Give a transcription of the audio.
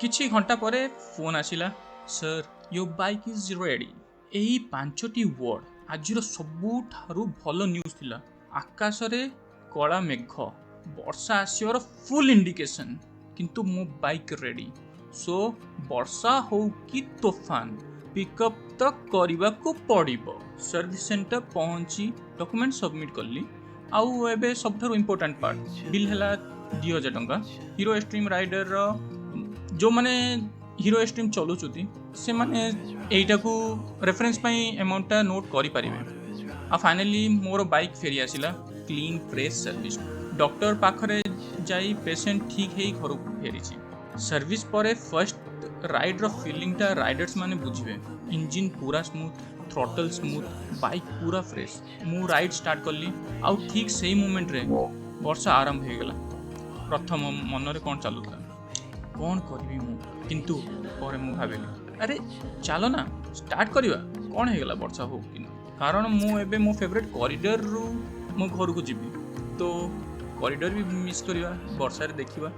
किछि घंटा परे फोन आसिला, sir your bike is ready. एही 5टी वर्ड आजिर सबुठारु भल न्यूज थिला। आकाश रे कला मेघ, वर्षा आसिବାର फुल इंडिकेशन, किंतु मो बाइक रेडी। सो वर्षा हो कि तूफान पिकअप तो करने को पड़िबो। सर्विस सेंटर पहुंची डॉक्यूमेंट सबमिट करली। आउ एबे सबठारु इंपोर्टेंट पार्ट, बिल हेला 2000 टंका। हीरो एक्सट्रीम राइडर रो जो माने हीरो एक्सट्रीम चलुचुती से माने एइटा को रेफरेंस पई अमाउंट नोट करि परिबे। आ फाइनली मोर बाइक फेरी आसिला, क्लीन फ्रेश सर्विस। डॉक्टर पाखरे जाई पेशेंट ठीक हेई घर को फेरीची। सर्विस परे फर्स्ट राइड रो फीलिंग टा राइडर्स माने बुझिबे। इंजन पूरा स्मूथ, थ्रॉटल स्मूथ, बाइक पूरा फ्रेश। मु राइड स्टार्ट करली, आउ ठीक सेही मोमेंट रे वर्षा आरंभ हो गला। प्रथम मन रे कोन चालुता, कौन करी मु, किंतु पर मु भाविली अरे चलो ना स्टार्ट करिवा, कौन हे गला वर्षा हो कि न। कारण मु एबे मो फेवरेट कॉरिडोर रु मो घर को जीवी, तो कॉरिडोर भी मिस करिवा, वर्षा रे देखिवा।